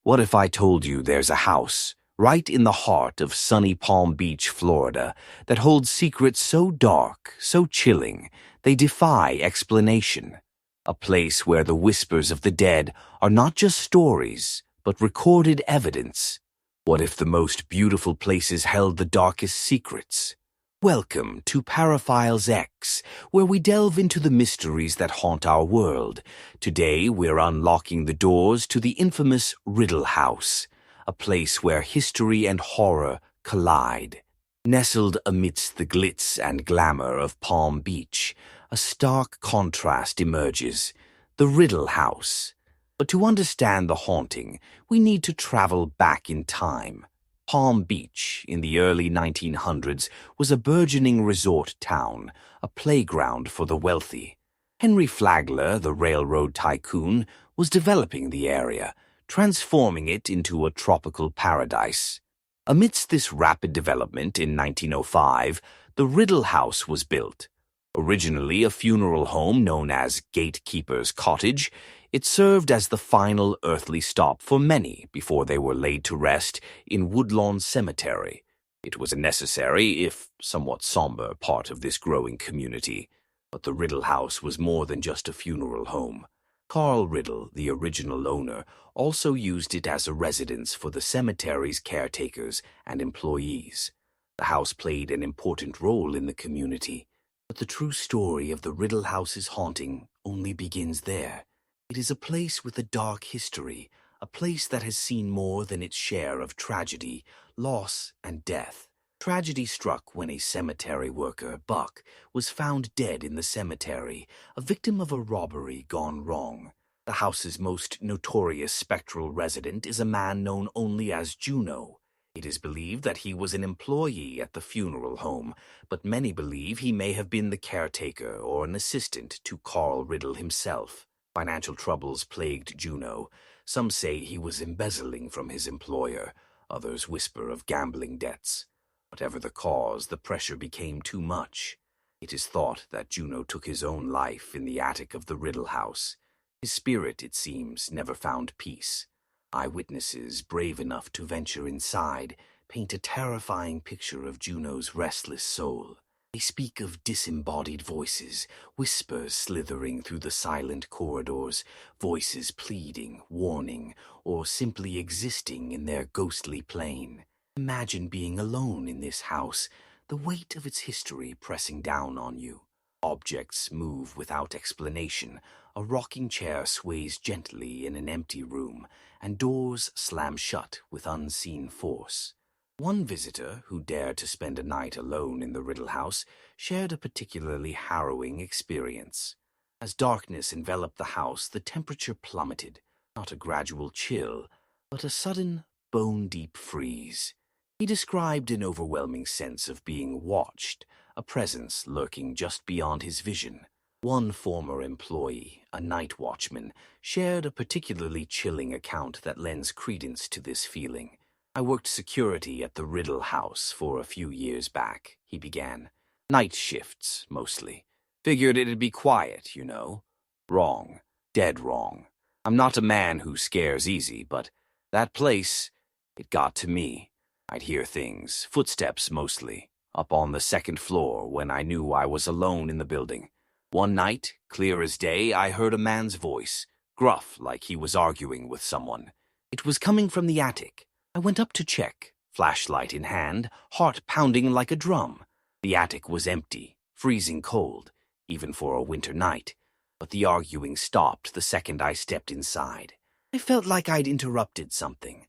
What if I told you there's a house right in the heart of sunny Palm Beach, Florida, that holds secrets so dark, so chilling, they defy explanation? A place where the whispers of the dead are not just stories, but recorded evidence. What if the most beautiful places held the darkest secrets? Welcome to Paraphiles X, where we delve into the mysteries that haunt our world. Today we're unlocking the doors to the infamous Riddle House, a place where history and horror collide. Nestled amidst the glitz and glamour of Palm Beach, a stark contrast emerges: the Riddle House. But to understand the haunting, we need to travel back in time. Palm Beach, in the early 1900s, was a burgeoning resort town, a playground for the wealthy. Henry Flagler, the railroad tycoon, was developing the area, transforming it into a tropical paradise. Amidst this rapid development in 1905, the Riddle House was built. Originally a funeral home known as Gatekeeper's Cottage, it served as the final earthly stop for many before they were laid to rest in Woodlawn Cemetery. It was a necessary, if somewhat somber, part of this growing community. But the Riddle House was more than just a funeral home. Carl Riddle, the original owner, also used it as a residence for the cemetery's caretakers and employees. The house played an important role in the community. But the true story of the Riddle House's haunting only begins there. It is a place with a dark history, a place that has seen more than its share of tragedy, loss, and death. Tragedy struck when a cemetery worker, Buck, was found dead in the cemetery, a victim of a robbery gone wrong. The house's most notorious spectral resident is a man known only as Juno. It is believed that he was an employee at the funeral home, but many believe he may have been the caretaker or an assistant to Carl Riddle himself. Financial troubles plagued Juno. Some say he was embezzling from his employer. Others whisper of gambling debts. Whatever the cause, the pressure became too much. It is thought that Juno took his own life in the attic of the Riddle House. His spirit, it seems, never found peace. Eyewitnesses, brave enough to venture inside, paint a terrifying picture of Juno's restless soul. They speak of disembodied voices, whispers slithering through the silent corridors, voices pleading, warning, or simply existing in their ghostly plane. Imagine being alone in this house, the weight of its history pressing down on you. Objects move without explanation. A rocking chair sways gently in an empty room, and doors slam shut with unseen force. One visitor, who dared to spend a night alone in the Riddle House, shared a particularly harrowing experience. As darkness enveloped the house, the temperature plummeted, not a gradual chill, but a sudden, bone-deep freeze. He described an overwhelming sense of being watched, a presence lurking just beyond his vision. One former employee, a night watchman, shared a particularly chilling account that lends credence to this feeling. "I worked security at the Riddle House for a few years back," he began. "Night shifts, mostly. Figured it'd be quiet, you know. Wrong. Dead wrong. I'm not a man who scares easy, but that place, it got to me. I'd hear things, footsteps mostly, up on the second floor when I knew I was alone in the building. One night, clear as day, I heard a man's voice, gruff like he was arguing with someone. It was coming from the attic. I went up to check, flashlight in hand, heart pounding like a drum. The attic was empty, freezing cold, even for a winter night. But the arguing stopped the second I stepped inside. I felt like I'd interrupted something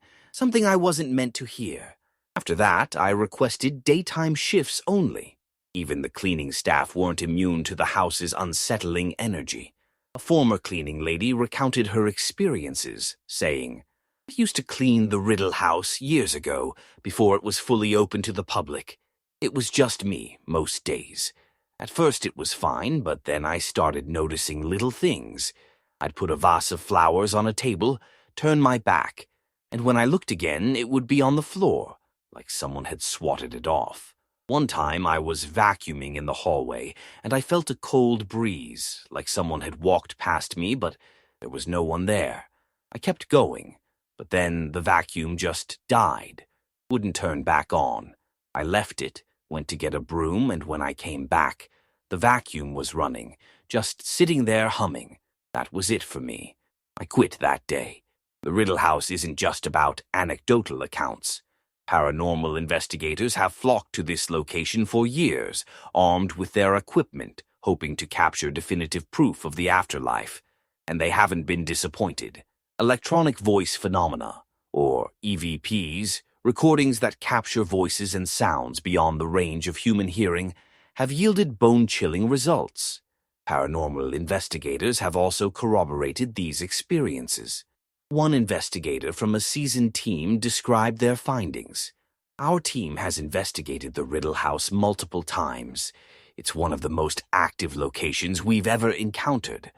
I wasn't meant to hear. After that, I requested daytime shifts only. Even the cleaning staff weren't immune to the house's unsettling energy. A former cleaning lady recounted her experiences, saying, "I used to clean the Riddle House years ago, before it was fully open to the public. It was just me, most days. At first it was fine, but then I started noticing little things. I'd put a vase of flowers on a table, turn my back, and when I looked again, it would be on the floor, like someone had swatted it off. One time I was vacuuming in the hallway, and I felt a cold breeze, like someone had walked past me, but there was no one there. I kept going, But then the vacuum just died. Wouldn't turn back on. I left it, went to get a broom, and when I came back, the vacuum was running, just sitting there humming. That was it for me. I quit that day. The Riddle House isn't just about anecdotal accounts. Paranormal investigators have flocked to this location for years, armed with their equipment, hoping to capture definitive proof of the afterlife. And they haven't been disappointed. Electronic voice phenomena, or EVPs, recordings that capture voices and sounds beyond the range of human hearing, have yielded bone-chilling results. Paranormal investigators have also corroborated these experiences. One investigator from a seasoned team described their findings. Our team has investigated the Riddle House multiple times. It's one of the most active locations we've ever encountered.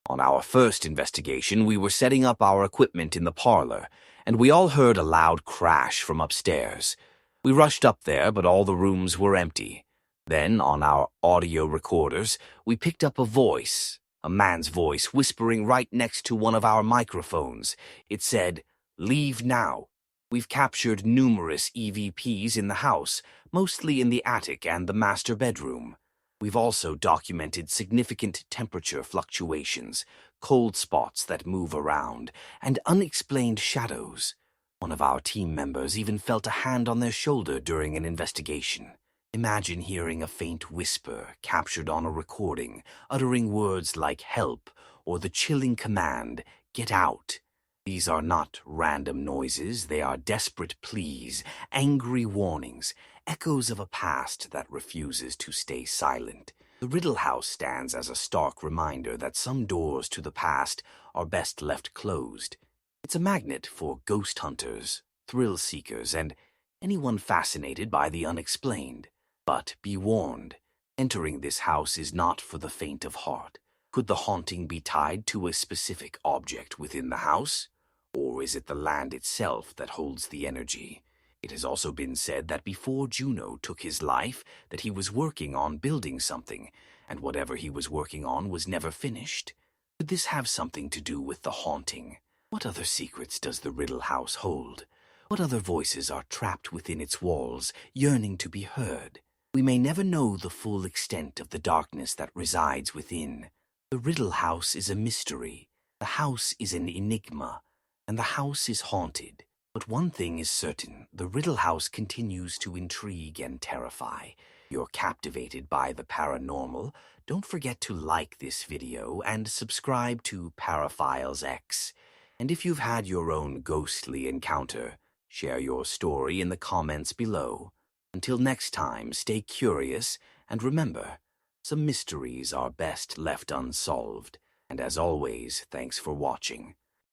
On our first investigation, we were setting up our equipment in the parlor, and we all heard a loud crash from upstairs. We rushed up there, but all the rooms were empty. Then, on our audio recorders, we picked up a man's voice whispering right next to one of our microphones. It said, "Leave now." We've captured numerous EVPs in the house, mostly in the attic and the master bedroom. We've also documented significant temperature fluctuations, cold spots that move around, and unexplained shadows. One of our team members even felt a hand on their shoulder during an investigation. Imagine hearing a faint whisper captured on a recording, uttering words like "help" or the chilling command, "get out." These are not random noises, they are desperate pleas, angry warnings, echoes of a past that refuses to stay silent. The Riddle House stands as a stark reminder that some doors to the past are best left closed. It's a magnet for ghost hunters, thrill seekers, and anyone fascinated by the unexplained. But be warned, entering this house is not for the faint of heart. Could the haunting be tied to a specific object within the house? Or is it the land itself that holds the energy? It has also been said that before Juno took his life, that he was working on building something, and whatever he was working on was never finished. Could this have something to do with the haunting? What other secrets does the Riddle House hold? What other voices are trapped within its walls, yearning to be heard? We may never know the full extent of the darkness that resides within. The Riddle House is a mystery. The house is an enigma, and the house is haunted. But one thing is certain, the Riddle House continues to intrigue and terrify. You're captivated by the paranormal? Don't forget to like this video and subscribe to Paraphiles X. And if you've had your own ghostly encounter, share your story in the comments below. Until next time, stay curious, and remember, some mysteries are best left unsolved. And as always, thanks for watching.